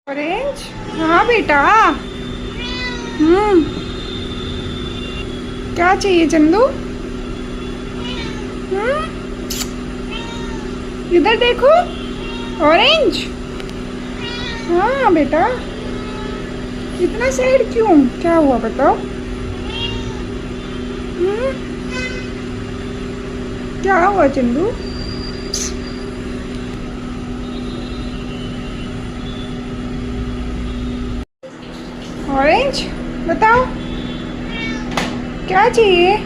Orange. हाँ बेटा। क्या चाहिए चंदू? इधर देखो। ऑरेंज। हाँ बेटा। इतना सैड क्यों? क्या हुआ बताओ? हम्म क्या हुआ चंदू? ऑरेंज बताओ क्या चाहिए?